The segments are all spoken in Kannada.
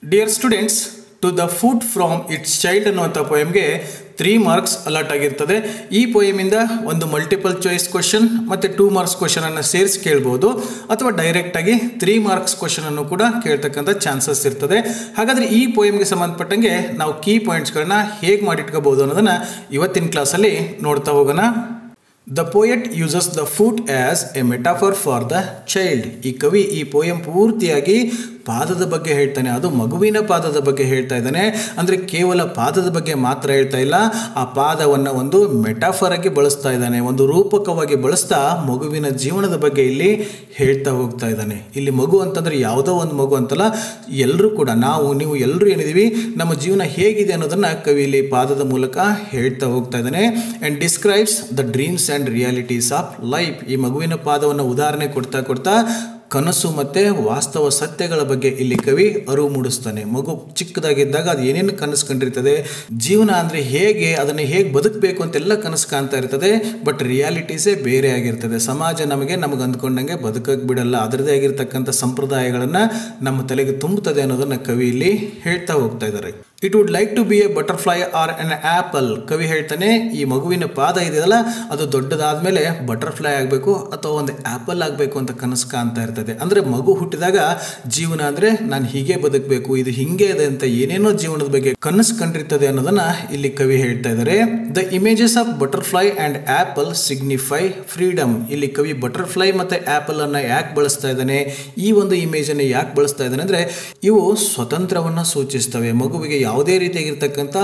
Dear students, to the foot from its child ಅನ್ನುವಂಥ ಪೋಯಮ್ಗೆ 3 ಮಾರ್ಕ್ಸ್ ಅಲಾಟ್ ಆಗಿರ್ತದೆ. ಈ ಪೋಯಮಿಂದ ಒಂದು ಮಲ್ಟಿಪಲ್ ಚಾಯ್ಸ್ ಕ್ವಶನ್ ಮತ್ತು 2 ಮಾರ್ಕ್ಸ್ ಕ್ವಶನ್ ಅನ್ನು ಸೇರಿಸಿ ಕೇಳ್ಬೋದು, ಅಥವಾ ಡೈರೆಕ್ಟಾಗಿ 3 ಮಾರ್ಕ್ಸ್ ಕ್ವಶನ್ ಅನ್ನು ಕೂಡ ಕೇಳ್ತಕ್ಕಂಥ ಚಾನ್ಸಸ್ ಇರ್ತದೆ. ಹಾಗಾದರೆ ಈ ಪೋಯಮ್ಗೆ ಸಂಬಂಧಪಟ್ಟಂಗೆ ನಾವು ಕೀ ಪಾಯಿಂಟ್ಸ್ಗಳನ್ನ ಹೇಗೆ ಮಾಡಿಟ್ಕೋಬಹುದು ಅನ್ನೋದನ್ನು ಇವತ್ತಿನ ಕ್ಲಾಸಲ್ಲಿ ನೋಡ್ತಾ ಹೋಗೋಣ. The poet uses the foot as A metaphor for the child. ಈ ಕವಿ ಈ ಪೋಯಮ್ ಪೂರ್ತಿಯಾಗಿ ಪಾದದ ಬಗ್ಗೆ ಹೇಳ್ತಾನೆ, ಅದು ಮಗುವಿನ ಪಾದದ ಬಗ್ಗೆ ಹೇಳ್ತಾ ಇದ್ದಾನೆ. ಅಂದರೆ ಕೇವಲ ಪಾದದ ಬಗ್ಗೆ ಮಾತ್ರ ಹೇಳ್ತಾ ಇಲ್ಲ, ಆ ಪಾದವನ್ನು ಒಂದು ಮೆಟಾಫರ್ ಆಗಿ ಬಳಸ್ತಾ ಇದ್ದಾನೆ, ಒಂದು ರೂಪಕವಾಗಿ ಬಳಸ್ತಾ ಮಗುವಿನ ಜೀವನದ ಬಗ್ಗೆ ಇಲ್ಲಿ ಹೇಳ್ತಾ ಹೋಗ್ತಾ ಇದ್ದಾನೆ. ಇಲ್ಲಿ ಮಗು ಅಂತಂದರೆ ಯಾವುದೋ ಒಂದು ಮಗು ಅಂತಲ್ಲ, ಎಲ್ಲರೂ ಕೂಡ ನಾವು ನೀವು ಎಲ್ಲರೂ ಏನಿದ್ದೀವಿ, ನಮ್ಮ ಜೀವನ ಹೇಗಿದೆ ಅನ್ನೋದನ್ನು ಕವಿ ಇಲ್ಲಿ ಪಾದದ ಮೂಲಕ ಹೇಳ್ತಾ ಹೋಗ್ತಾ ಇದ್ದಾನೆ. And describes the dreams and realities of life. ಈ ಮಗುವಿನ ಪಾದವನ್ನು ಉದಾಹರಣೆ ಕೊಡ್ತಾ ಕನಸು ಮತ್ತು ವಾಸ್ತವ ಸತ್ಯಗಳ ಬಗ್ಗೆ ಇಲ್ಲಿ ಕವಿ ಅರಿವು ಮೂಡಿಸ್ತಾನೆ. ಮಗು ಚಿಕ್ಕದಾಗಿದ್ದಾಗ ಅದು ಏನೇನು ಕನಸು ಕಂಡಿರ್ತದೆ, ಜೀವನ ಅಂದರೆ ಹೇಗೆ, ಅದನ್ನು ಹೇಗೆ ಬದುಕಬೇಕು ಅಂತೆಲ್ಲ ಕನಸು ಕಾಣ್ತಾ ಇರ್ತದೆ. ಬಟ್ ರಿಯಾಲಿಟೀಸೇ ಬೇರೆ ಆಗಿರ್ತದೆ. ಸಮಾಜ ನಮಗೆ ಅಂದ್ಕೊಂಡಂಗೆ ಬದುಕಕ್ಕೆ ಬಿಡಲ್ಲ, ಅದರದೇ ಆಗಿರ್ತಕ್ಕಂಥ ಸಂಪ್ರದಾಯಗಳನ್ನು ನಮ್ಮ ತಲೆಗೆ ತುಂಬುತ್ತದೆ ಅನ್ನೋದನ್ನು ಕವಿ ಇಲ್ಲಿ ಹೇಳ್ತಾ ಹೋಗ್ತಾ ಇದ್ದಾರೆ. It would like to be a butterfly or an apple. ಕವಿ ಹೇಳ್ತಾನೆ, ಈ ಮಗುವಿನ ಪಾದ ಇದೆಯಲ್ಲ ಅದು ದೊಡ್ಡದಾದ್ಮೇಲೆ ಬಟರ್ಫ್ಲೈ ಆಗಬೇಕು ಅಥವಾ ಒಂದು ಆ್ಯಪಲ್ ಆಗಬೇಕು ಅಂತ ಕನಸು ಕಾಣ್ತಾ ಇರ್ತದೆ. ಅಂದರೆ ಮಗು ಹುಟ್ಟಿದಾಗ ಜೀವನ ಅಂದರೆ ನಾನು ಹೀಗೆ ಬದುಕಬೇಕು, ಇದು ಹಿಂಗೆ ಇದೆ ಅಂತ ಏನೇನೋ ಜೀವನದ ಬಗ್ಗೆ ಕನಸು ಕಂಡಿರ್ತದೆ ಅನ್ನೋದನ್ನ ಇಲ್ಲಿ ಕವಿ ಹೇಳ್ತಾ ಇದ್ದಾರೆ. The images of butterfly and apple signify freedom. ಇಲ್ಲಿ ಕವಿ ಬಟರ್ಫ್ಲೈ ಮತ್ತು ಆ್ಯಪಲ್ ಅನ್ನು ಯಾಕೆ ಬಳಸ್ತಾ ಇದ್ದಾನೆ, ಈ ಒಂದು ಇಮೇಜನ್ನು ಯಾಕೆ ಬಳಸ್ತಾ ಇದ್ದಾನೆ ಅಂದರೆ ಇವು ಸ್ವತಂತ್ರವನ್ನು ಸೂಚಿಸ್ತವೆ. ಮಗುವಿಗೆ ಯಾವುದೇ ರೀತಿಯಾಗಿರ್ತಕ್ಕಂಥ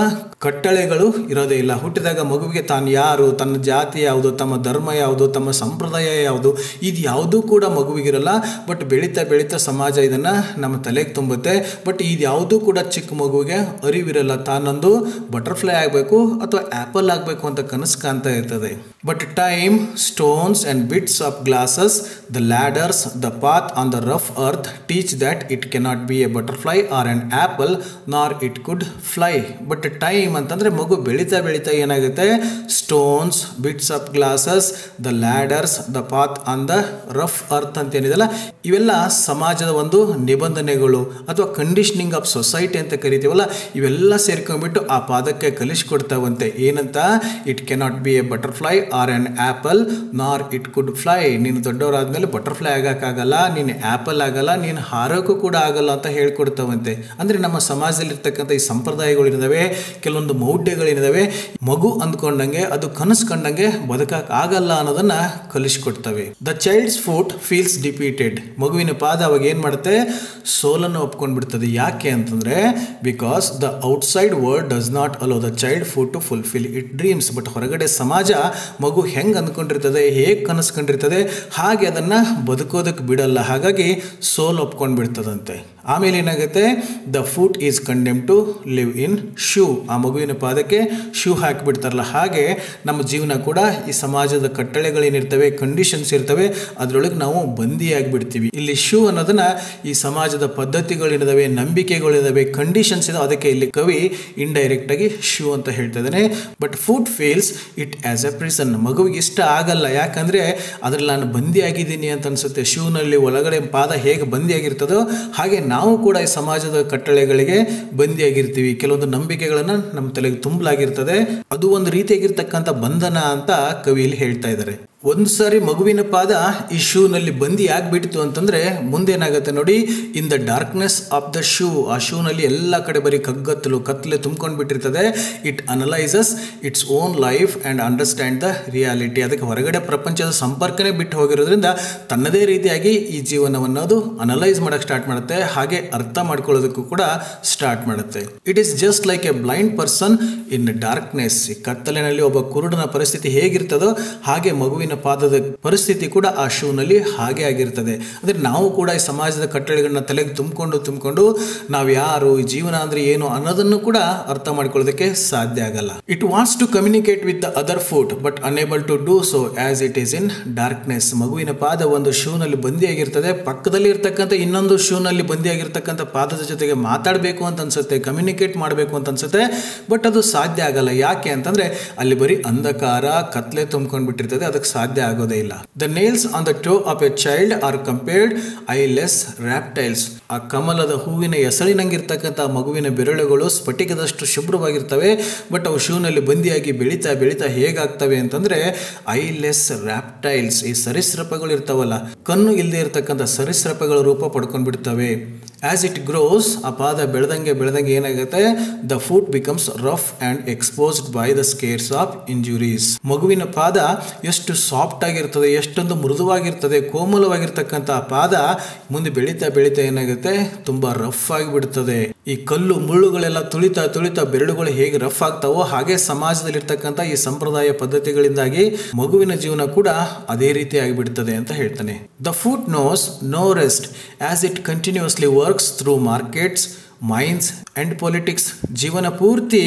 ಕಟ್ಟಳೆಗಳು ಇರೋದೇ ಇಲ್ಲ. ಹುಟ್ಟಿದಾಗ ಮಗುವಿಗೆ ತಾನು ಯಾರು, ತನ್ನ ಜಾತಿ ಯಾವುದು, ತಮ್ಮ ಧರ್ಮ ಯಾವುದು, ತಮ್ಮ ಸಂಪ್ರದಾಯ ಯಾವುದು, ಇದು ಯಾವುದೂ ಕೂಡ ಮಗುವಿಗಿರಲ್ಲ. ಬಟ್ ಬೆಳೀತಾ ಸಮಾಜ ಇದನ್ನು ನಮ್ಮ ತಲೆಗೆ ತುಂಬುತ್ತೆ. ಬಟ್ ಇದು ಯಾವುದೂ ಕೂಡ ಚಿಕ್ಕ ಮಗುವಿಗೆ ಅರಿವಿರಲ್ಲ, ತಾನೊಂದು ಬಟರ್ಫ್ಲೈ ಆಗಬೇಕು ಅಥವಾ ಆ್ಯಪಲ್ ಆಗಬೇಕು ಅಂತ ಕನಸು ಕಾಣ್ತಾ ಇರ್ತದೆ. But time, stones and bits of glasses, the ladders, the path on the rough earth teach that it cannot be a butterfly or an apple nor it could fly. But time ಅಂತಂದರೆ ಮಗು ಬೆಳೀತಾ ಏನಾಗುತ್ತೆ, stones, bits of glasses, the ladders, the path on the rough earth ಅಂತ ಏನಿದೆಲ್ಲ ಇವೆಲ್ಲ ಸಮಾಜದ ಒಂದು ನಿಬಂಧನೆಗಳು ಅಥವಾ ಕಂಡೀಷನಿಂಗ್ ಆಫ್ ಸೊಸೈಟಿ ಅಂತ ಕರಿತೀವಲ್ಲ, ಇವೆಲ್ಲ ಸೇರ್ಕೊಂಡ್ಬಿಟ್ಟು ಆ ಪಾದಕ್ಕೆ ಕಲಿಸ್ಕೊಡ್ತಾವಂತೆ. ಏನಂತ, it cannot be a butterfly or an apple nor it could fly. ನೀನು ದೊಡ್ಡವರಾದ್ಮೇಲೆ ಬಟರ್ಫ್ಲೈ ಆಗೋಕ್ಕಾಗಲ್ಲ, ನೀನು ಆ್ಯಪಲ್ ಆಗಲ್ಲ, ನೀನು ಹಾರೋಕ್ಕೂ ಕೂಡ ಆಗಲ್ಲ ಅಂತ ಹೇಳ್ಕೊಡ್ತಾವಂತೆ. ಅಂದರೆ ನಮ್ಮ ಸಮಾಜದಲ್ಲಿರ್ತಕ್ಕಂಥ ಈ ಸಂಪ್ರದಾಯಗಳಿದ್ದಾವೆ, ಕೆಲವೊಂದು ಮೌಢ್ಯಗಳಿದ್ದಾವೆ, ಮಗು ಅಂದ್ಕೊಂಡಂಗೆ ಅದು ಕನಸು ಕಂಡಂಗೆ ಬದುಕಕ್ಕೆ ಆಗಲ್ಲ ಅನ್ನೋದನ್ನ ಕಲಿಸ್ಕೊಡ್ತವೆ. The child's foot feels defeated. ಮಗುವಿನ ಪಾದ ಅವಾಗ ಏನು ಮಾಡುತ್ತೆ, ಸೋಲನ್ನು ಒಪ್ಕೊಂಡ್ಬಿಡ್ತದೆ. ಯಾಕೆ ಅಂತಂದರೆ because the outside world does not allow the child foot to fulfil it dreams. But ಹೊರಗಡೆ ಸಮಾಜ ಮಗು ಹೆಂಗೆ ಅಂದ್ಕೊಂಡಿರ್ತದೆ, ಹೇಗೆ ಕನಸು ಕಂಡಿರ್ತದೆ, ಹಾಗೆ ಅದನ್ನು ಬದುಕೋದಕ್ಕೆ ಬಿಡಲ್ಲ. ಹಾಗಾಗಿ ಸೋಲ್ ಒಪ್ಕೊಂಡ್ಬಿಡ್ತದಂತೆ. ಆಮೇಲೆ ಏನಾಗುತ್ತೆ, the foot is condemn to live in shoe. ಆ ಮಗುವಿನ ಪಾದಕ್ಕೆ ಶೂ ಹಾಕಿಬಿಡ್ತಾರಲ್ಲ, ಹಾಗೆ ನಮ್ಮ ಜೀವನ ಕೂಡ ಈ ಸಮಾಜದ ಕಟ್ಟಳೆಗಳೇನಿರ್ತವೆ, ಕಂಡೀಷನ್ಸ್ ಇರ್ತವೆ, ಅದರೊಳಗೆ ನಾವು ಬಂದಿಯಾಗಿಬಿಡ್ತೀವಿ. ಇಲ್ಲಿ ಶೂ ಅನ್ನೋದನ್ನ ಈ ಸಮಾಜದ ಪದ್ಧತಿಗಳಿದಾವೆ, ನಂಬಿಕೆಗಳಿದಾವೆ, ಕಂಡೀಷನ್ಸ್ ಇದೆ, ಅದಕ್ಕೆ ಇಲ್ಲಿ ಕವಿ ಇಂಡೈರೆಕ್ಟ್ ಆಗಿ ಶೂ ಅಂತ ಹೇಳ್ತಾ ಇದ್ದಾನೆ. But foot feels it as a prison. ಮಗುವಿಗೆ ಇಷ್ಟ ಆಗಲ್ಲ, ಯಾಕಂದರೆ ಅದರಲ್ಲಿ ನಾನು ಬಂದಿಯಾಗಿದ್ದೀನಿ ಅಂತ ಅನ್ಸುತ್ತೆ. ಶೂನಲ್ಲಿ ಒಳಗಡೆ ಪಾದ ಹೇಗೆ ಬಂದಿಯಾಗಿರ್ತದೋ ಹಾಗೆ ನಾವು ಕೂಡ ಈ ಸಮಾಜದ ಕಟ್ಟಳೆಗಳಿಗೆ ಬಂದಿಯಾಗಿರ್ತೀವಿ. ಕೆಲವೊಂದು ನಂಬಿಕೆಗಳನ್ನು ನಮ್ಮ ತಲೆಗೆ ತುಂಬಲಾಗಿರ್ತದೆ, ಅದು ಒಂದು ರೀತಿಯಾಗಿರ್ತಕ್ಕಂಥ ಬಂಧನ ಅಂತ ಕವಿಯಲ್ಲಿ ಹೇಳ್ತಾ ಇದ್ದಾರೆ. ಒಂದು ಸಾರಿ ಮಗುವಿನ ಪಾದ ಈ ಶೂನಲ್ಲಿ ಬಂದಿ ಆಗ್ಬಿಟ್ಟಿತು ಅಂತಂದರೆ ಮುಂದೇನಾಗುತ್ತೆ ನೋಡಿ, in the darkness of the shoe. ಆ ಶೂನಲ್ಲಿ ಎಲ್ಲ ಕಡೆ ಬರೀ ಕತ್ತಲೆ ತುಂಬ್ಕೊಂಡು ಬಿಟ್ಟಿರ್ತದೆ. It analyses its own life and understand the reality. ಅದಕ್ಕೆ ಹೊರಗಡೆ ಪ್ರಪಂಚದ ಸಂಪರ್ಕನೇ ಬಿಟ್ಟು ಹೋಗಿರೋದ್ರಿಂದ ತನ್ನದೇ ರೀತಿಯಾಗಿ ಈ ಜೀವನವನ್ನು ಅದು ಅನಲೈಸ್ ಮಾಡೋಕ್ಕೆ ಸ್ಟಾರ್ಟ್ ಮಾಡುತ್ತೆ, ಹಾಗೆ ಅರ್ಥ ಮಾಡ್ಕೊಳ್ಳೋದಕ್ಕೂ ಕೂಡ ಸ್ಟಾರ್ಟ್ ಮಾಡುತ್ತೆ. It is just like A blind person in darkness. ಈ ಕತ್ತಲಿನಲ್ಲಿ ಒಬ್ಬ ಕುರುಡನ ಪರಿಸ್ಥಿತಿ ಹೇಗಿರ್ತದೋ ಹಾಗೆ ಮಗುವಿನ ಪಾದದ ಪರಿಸ್ಥಿತಿ ಕೂಡ ಆ ಶೂನಲ್ಲಿ ಹಾಗೆ ಆಗಿರ್ತದೆ. ಅಂದರೆ ನಾವು ಕೂಡ ಈ ಸಮಾಜದ ಕಟ್ಟಳೆಗಳನ್ನ ತಲೆಗೆ ತುಂಬಿಕೊಂಡು ನಾವು ಯಾರು, ಈ ಜೀವನ ಅಂದರೆ ಏನು ಅನ್ನೋದನ್ನು ಕೂಡ ಅರ್ಥ ಮಾಡ್ಕೊಳ್ಳೋದಕ್ಕೆ ಸಾಧ್ಯ ಆಗಲ್ಲ. It wants to communicate with the other foot but unable to do so as it is in darkness. ಮಗುವಿನ ಪಾದ ಒಂದು ಶೂನಲ್ಲಿ ಬಂದಿಯಾಗಿರ್ತದೆ, ಪಕ್ಕದಲ್ಲಿ ಇರ್ತಕ್ಕಂಥ ಇನ್ನೊಂದು ಶೂನಲ್ಲಿ ಬಂದಿಯಾಗಿರ್ತಕ್ಕಂಥ ಪಾದದ ಜೊತೆಗೆ ಮಾತಾಡಬೇಕು ಅಂತ ಅನ್ಸುತ್ತೆ, ಕಮ್ಯುನಿಕೇಟ್ ಮಾಡಬೇಕು ಅಂತ ಅನ್ಸುತ್ತೆ. ಬಟ್ ಅದು ಸಾಧ್ಯ ಆಗಲ್ಲ. ಯಾಕೆ ಅಂತಂದರೆ ಅಲ್ಲಿ ಬರೀ ಅಂಧಕಾರ, ಕತ್ಲೆ ತುಂಬ್ಕೊಂಡು ಬಿಟ್ಟಿರ್ತದೆ, ಅದಕ್ಕೆ ಸಾಧ್ಯ ಆಗೋದೇ ಇಲ್ಲ. The nails on the toe of a child are compared eyeless reptiles. ಆ ಕಮಲದ ಹೂವಿನ ಎಸಳಿನಂಗಿರ್ತಕ್ಕಂಥ ಮಗುವಿನ ಬೆರಳುಗಳು ಸ್ಫಟಿಕದಷ್ಟು ಶುಭ್ರವಾಗಿರ್ತವೆ. ಬಟ್ ಅವು ಶೂನಲ್ಲಿ ಬಂದಿಯಾಗಿ ಬೆಳೀತಾ ಬೆಳೀತಾ ಹೇಗಾಗ್ತವೆ ಅಂತಂದ್ರೆ ಐಲೆಸ್ ರ್ಯಾಪ್ಟೈಲ್ಸ್, ಈ ಸರೀಸೃಪಗಳು ಇರ್ತಾವಲ್ಲ, ಕಣ್ಣು ಇಲ್ಲದೆ ಇರತಕ್ಕಂಥ ಸರೀಸೃಪಗಳ ರೂಪ ಪಡ್ಕೊಂಡ್ಬಿಡ್ತವೆ. ಆಸ್ ಇಟ್ ಗ್ರೋಸ್, ಆ ಪಾದ ಬೆಳೆದಂಗೆ ಏನಾಗುತ್ತೆ, the foot becomes rough and exposed by the scarce of injuries. ಮಗುವಿನ ಪಾದ ಎಷ್ಟು ಸಾಫ್ಟ್ ಆಗಿರ್ತದೆ, ಎಷ್ಟೊಂದು ಮೃದುವಾಗಿರ್ತದೆ, ಕೋಮಲವಾಗಿರ್ತಕ್ಕಂಥ ಪಾದ ಮುಂದೆ ಬೆಳೀತಾ ಏನಾಗುತ್ತೆ, ತುಂಬಾ ರಫ್ ಆಗಿಬಿಡ್ತದೆ. ಈ ಕಲ್ಲು ಮುಳ್ಳುಗಳೆಲ್ಲ ತುಳಿತಾ ಬೆರಳುಗಳು ಹೇಗೆ ರಫ್ ಆಗ್ತಾವೋ ಹಾಗೆ ಸಮಾಜದಲ್ಲಿರ್ತಕ್ಕಂಥ ಈ ಸಂಪ್ರದಾಯ ಪದ್ಧತಿಗಳಿಂದಾಗಿ ಮಗುವಿನ ಜೀವನ ಕೂಡ ಅದೇ ರೀತಿ ಆಗಿಬಿಡ್ತದೆ ಅಂತ ಹೇಳ್ತಾನೆ. The foot knows no rest as it continuously works through markets, mines and politics. ಜೀವನ ಪೂರ್ತಿ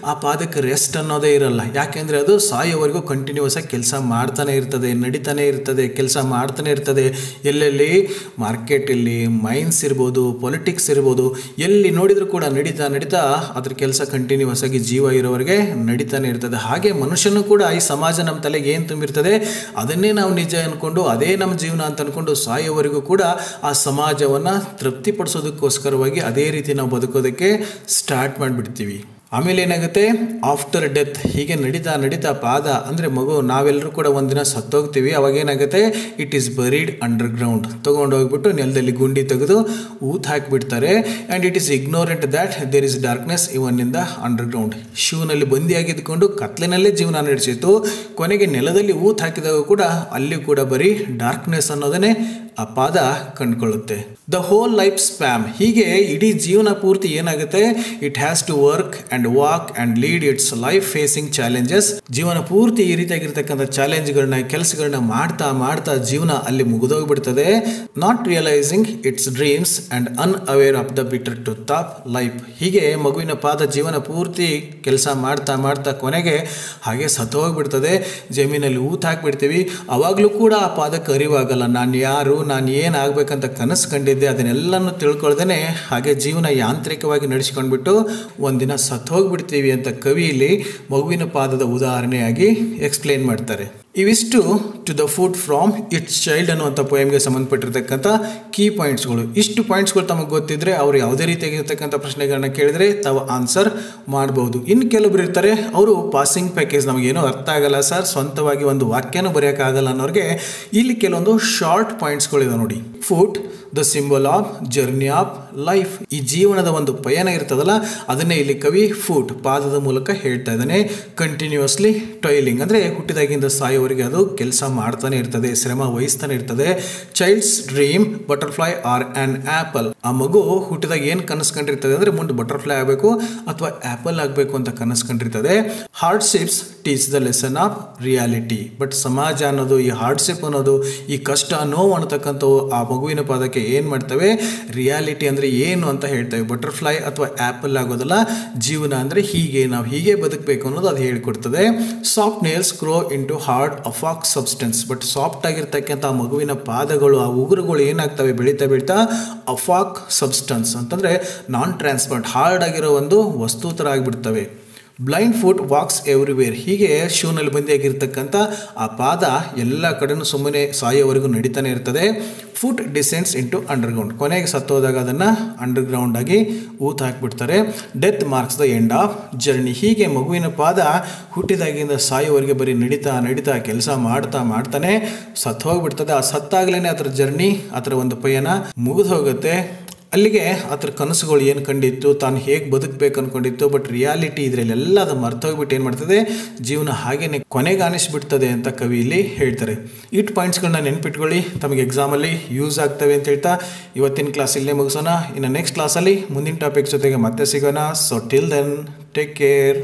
ಆ ಪಾದಕ್ಕೆ ರೆಸ್ಟ್ ಅನ್ನೋದೇ ಇರಲ್ಲ. ಯಾಕೆಂದ್ರೆ ಅದು ಸಾಯೋವರೆಗೂ ಕಂಟಿನ್ಯೂಸ್ ಆಗಿ ಕೆಲಸ ಮಾಡ್ತಾನೆ ಇರ್ತದೆ, ನಡೀತಾನೆ ಇರ್ತದೆ, ಕೆಲಸ ಮಾಡ್ತಾನೆ ಇರ್ತದೆ. ಎಲ್ಲೆಲ್ಲಿ ಮಾರ್ಕೆಟ್ ಇಲ್ಲಿ ಮೈನ್ಸ್ ಇರ್ಬೋದು, ಪೊಲಿಟಿಕ್ಸ್ ಇರ್ಬೋದು, ಎಲ್ಲಿ ನೋಡಿದ್ರು ಕೂಡ ನಡೀತಾ ಅದ್ರ ಕೆಲಸ ಕಂಟಿನ್ಯೂಸ್ ಆಗಿ ಜೀವ ಇರೋವರೆಗೆ ನಡೀತಾನೆ ಇರ್ತದೆ. ಹಾಗೆ ಮನುಷ್ಯನು ಕೂಡ ಈ ಸಮಾಜ ನಮ್ಮ ತಲೆಗೆ ಏನು ತುಂಬಿರ್ತದೆ ಅದನ್ನೇ ನಾವು ನಿಜ ಅನ್ಕೊಂಡು, ಅದೇ ನಮ್ಮ ಜೀವನ ಅಂತ ಅನ್ಕೊಂಡು ಸಾಯೋವರೆಗೂ ಕೂಡ ಆ ಸಮಾಜವನ್ನ ತೃಪ್ತಿಪಡಿಸೋದಕ್ಕೋಸ್ಕರವಾಗಿ ಅದೇ ರೀತಿ ನಾವು ಬದುಕೋದಕ್ಕೆ ಸ್ಟಾರ್ಟ್ ಮಾಡಿಬಿಡ್ತೀವಿ. ಆಮೇಲೆ ಏನಾಗುತ್ತೆ, ಆಫ್ಟರ್ ಡೆತ್, ಹೀಗೆ ನಡೀತಾ ಪಾದ ಅಂದರೆ ಮಗು, ನಾವೆಲ್ಲರೂ ಕೂಡ ಒಂದಿನ ಸತ್ತೋಗ್ತೀವಿ. ಅವಾಗ ಏನಾಗುತ್ತೆ, it is buried underground. ತೊಗೊಂಡೋಗ್ಬಿಟ್ಟು ನೆಲದಲ್ಲಿ ಗುಂಡಿ ತೆಗೆದು ಊತ್ ಹಾಕಿಬಿಡ್ತಾರೆ. And it is ignorant that there is darkness even in the underground. ಶೂನಲ್ಲಿ ಬಂದಿಯಾಗಿದ್ದುಕೊಂಡು ಕತ್ಲಿನಲ್ಲೇ ಜೀವನ ನಡೆಸಿತು. ಕೊನೆಗೆ ನೆಲದಲ್ಲಿ ಊತ್ ಹಾಕಿದಾಗ ಕೂಡ ಅಲ್ಲಿ ಕೂಡ ಬರೀ ಡಾರ್ಕ್ನೆಸ್ ಅನ್ನೋದನ್ನೇ ಆ ಪಾದ ಕಂಡುಕೊಳ್ಳುತ್ತೆ. ದ ಹೋಲ್ ಲೈಫ್ ಸ್ಪ್ಯಾಮ್, ಹೀಗೆ ಇಡೀ ಜೀವನ ಪೂರ್ತಿ ಏನಾಗುತ್ತೆ, it has to work and walk and lead its life facing challenges. ಜೀವನ ಪೂರ್ತಿ ಈ ರೀತಿಯಾಗಿರ್ತಕ್ಕಂಥ ಚಾಲೆಂಜ್ಗಳನ್ನ, ಕೆಲಸಗಳನ್ನ ಮಾಡ್ತಾ ಜೀವನ ಅಲ್ಲಿ ಮುಗಿದೋಗ್ಬಿಡ್ತದೆ. Not realising its dreams and unaware of the bitter truth of life. ಹೀಗೆ ಮಗುವಿನ ಪಾದ ಜೀವನ ಪೂರ್ತಿ ಕೆಲಸ ಮಾಡ್ತಾ ಕೊನೆಗೆ ಹಾಗೆ ಸತ್ತೋಗ್ಬಿಡ್ತದೆ. ಜಮೀನಲ್ಲಿ ಊತ ಹಾಕ್ಬಿಡ್ತೀವಿ. ಅವಾಗಲೂ ಕೂಡ ಆ ಪಾದಕ್ಕೆ ಅರಿವಾಗಲ್ಲ, ನಾನು ಯಾರು, ನಾನು ಏನು ಆಗ್ಬೇಕಂತ ಕನಸು ಕಂಡಿದ್ದೆ ಅದನ್ನೆಲ್ಲನೂ ತಿಳ್ಕೊಳ್ದೇನೆ ಹಾಗೆ ಜೀವನ ಯಾಂತ್ರಿಕವಾಗಿ ನಡೆಸ್ಕೊಂಡ್ಬಿಟ್ಟು ಒಂದಿನ ಸತ್ತು ಹೋಗ್ಬಿಡ್ತೀವಿ ಅಂತ ಕವಿಯಲ್ಲಿ ಮಗುವಿನ ಪಾದದ ಉದಾಹರಣೆಯಾಗಿ ಎಕ್ಸ್ಪ್ಲೇನ್ ಮಾಡ್ತಾರೆ. ಇವಿಷ್ಟು to the foot from its child ಅನ್ನುವಂಥ ಪೋಯಮ್ಗೆ ಸಂಬಂಧಪಟ್ಟಿರ್ತಕ್ಕಂಥ ಕೀ ಪಾಯಿಂಟ್ಸ್ಗಳು. ಇಷ್ಟು ಪಾಯಿಂಟ್ಸ್ಗಳು ತಮಗೆ ಗೊತ್ತಿದ್ರೆ ಅವರು ಯಾವುದೇ ರೀತಿಯಾಗಿರ್ತಕ್ಕಂಥ ಪ್ರಶ್ನೆಗಳನ್ನ ಕೇಳಿದ್ರೆ ತಾವು ಆನ್ಸರ್ ಮಾಡ್ಬೋದು. ಇನ್ನು ಕೆಲವೊಬ್ರು ಇರ್ತಾರೆ, ಅವರು ಪಾಸಿಂಗ್ ಪ್ಯಾಕೇಜ್, ನಮಗೇನೋ ಅರ್ಥ ಆಗಲ್ಲ ಸರ್, ಸ್ವಂತವಾಗಿ ಒಂದು ವಾಕ್ಯನೂ ಬರೆಯೋಕ್ಕಾಗಲ್ಲ ಅನ್ನೋರಿಗೆ ಇಲ್ಲಿ ಕೆಲವೊಂದು ಶಾರ್ಟ್ ಪಾಯಿಂಟ್ಸ್ಗಳಿದೆ ನೋಡಿ. Foot the symbol of journey of life. ಈ ಜೀವನದ ಒಂದು ಪಯಣ ಇರ್ತದಲ್ಲ ಅದನ್ನೇ ಇಲ್ಲಿ ಕವಿ ಫುಟ್ ಪಾದದ ಮೂಲಕ ಹೇಳ್ತಾ ಇದ್ದಾನೆ. ಕಂಟಿನ್ಯೂಸ್ಲಿ ಟೈಲಿಂಗ್ ಅಂದರೆ ಹುಟ್ಟಿದಾಗಿಂದ ಸಾಯೋವರೆಗೆ ಅದು ಕೆಲಸ ಮಾಡ್ತಾನೆ ಇರ್ತದೆ, ಶ್ರಮ ವಹಿಸ್ತಾನೆ ಇರ್ತದೆ. Child's dream butterfly or an apple. ಆ ಮಗು ಹುಟ್ಟಿದಾಗ ಏನು ಕನಸ್ಕೊಂಡಿರ್ತದೆ ಅಂದರೆ ಮುಂದೆ ಬಟರ್ಫ್ಲೈ ಆಗಬೇಕು ಅಥವಾ ಆ್ಯಪಲ್ ಆಗಬೇಕು ಅಂತ ಕನಸ್ಕೊಂಡಿರ್ತದೆ. Hardships teach the lesson of reality. But ಸಮಾಜ ಅನ್ನೋದು, ಈ ಹಾರ್ಡ್ಶಿಪ್ ಅನ್ನೋದು, ಈ ಕಷ್ಟ ನೋವು ಅನ್ನತಕ್ಕಂಥವು ಆ ಮಗುವಿನ ಪಾದಕ್ಕೆ ಏನು ಮಾಡ್ತವೆ, ರಿಯಾಲಿಟಿ ಅಂದರೆ ಏನು ಅಂತ ಹೇಳ್ತವೆ. ಬಟರ್ಫ್ಲೈ ಅಥವಾ ಆ್ಯಪಲ್ ಆಗೋದಲ್ಲ, ಜೀವನ ಅಂದರೆ ಹೀಗೆ, ನಾವು ಹೀಗೆ ಬದುಕಬೇಕು ಅನ್ನೋದು ಅದು ಹೇಳಿಕೊಡ್ತದೆ. Soft nails grow into hard ಅಫಾಕ್ ಸಬ್ಸ್ಟೆನ್ಸ್. ಬಟ್ ಸಾಫ್ಟ್ ಆಗಿರ್ತಕ್ಕಂಥ ಮಗುವಿನ ಪಾದಗಳು, ಆ ಉಗುರುಗಳು ಏನಾಗ್ತವೆ, ಬೆಳೀತಾ ಅಫಾಕ್ ಸಬ್ಸ್ಟೆನ್ಸ್ ಅಂತಂದರೆ ನಾನ್ ಟ್ರಾನ್ಸ್ಪರೆಂಟ್, ಹಾರ್ಡ್ ಆಗಿರೋ ಒಂದು ವಸ್ತು ಥರ ಆಗಿಬಿಡ್ತವೆ. Blind foot walks everywhere. ಹೀಗೆ ಶೂನಲ್ಲಿ ಬಂದಿಯಾಗಿರ್ತಕ್ಕಂಥ ಆ ಪಾದ ಎಲ್ಲ ಕಡೆನೂ ಸುಮ್ಮನೆ ಸಾಯೋವರೆಗೂ ನಡೀತಾನೆ ಇರ್ತದೆ. Foot descends into underground. ಕೊನೆಗೆ ಸತ್ತೋದಾಗ ಅದನ್ನು ಅಂಡರ್ಗ್ರೌಂಡ್ ಆಗಿ ಊತ ಹಾಕಿಬಿಡ್ತಾರೆ. Death marks the end of journey. ಹೀಗೆ ಮಗುವಿನ ಪಾದ ಹುಟ್ಟಿದಾಗಿಂದ ಸಾಯೋವರೆಗೆ ಬರೀ ನಡೀತಾ ಕೆಲಸ ಮಾಡ್ತಾನೆ ಸತ್ತು ಹೋಗ್ಬಿಡ್ತದೆ. ಆ ಸತ್ತಾಗ್ಲೇ ಅದರ ಜರ್ನಿ, ಅದರ ಒಂದು ಪಯಣ ಮುಗಿದು ಹೋಗುತ್ತೆ. ಅಲ್ಲಿಗೆ ಅದರ ಕನಸುಗಳು ಏನು ಕಂಡಿತ್ತು, ತಾನು ಹೇಗೆ ಬದುಕಬೇಕು ಅಂದ್ಕೊಂಡಿತ್ತು, ಬಟ್ ರಿಯಾಲಿಟಿ ಇದರಲ್ಲೆಲ್ಲ ಅದು ಮರ್ತೋಗ್ಬಿಟ್ಟು ಏನು ಮಾಡ್ತದೆ, ಜೀವನ ಹಾಗೇನೆ ಕೊನೆಗೆ ಅನಿಸ್ಬಿಡ್ತದೆ ಅಂತ ಕವಿ ಇಲ್ಲಿ ಹೇಳ್ತಾರೆ. ಇಟ್ ಪಾಯಿಂಟ್ಸ್ಗಳನ್ನ ನೆನ್ಪಿಟ್ಕೊಳ್ಳಿ, ತಮಗೆ ಎಕ್ಸಾಮಲ್ಲಿ ಯೂಸ್ ಆಗ್ತವೆ ಅಂತ ಹೇಳ್ತಾ ಇವತ್ತಿನ ಕ್ಲಾಸ್ ಇಲ್ಲೇ ಮುಗಿಸೋಣ. ಇನ್ನು ನೆಕ್ಸ್ಟ್ ಕ್ಲಾಸಲ್ಲಿ ಮುಂದಿನ ಟಾಪಿಕ್ ಜೊತೆಗೆ ಮತ್ತೆ ಸಿಗೋಣ. So till then take care.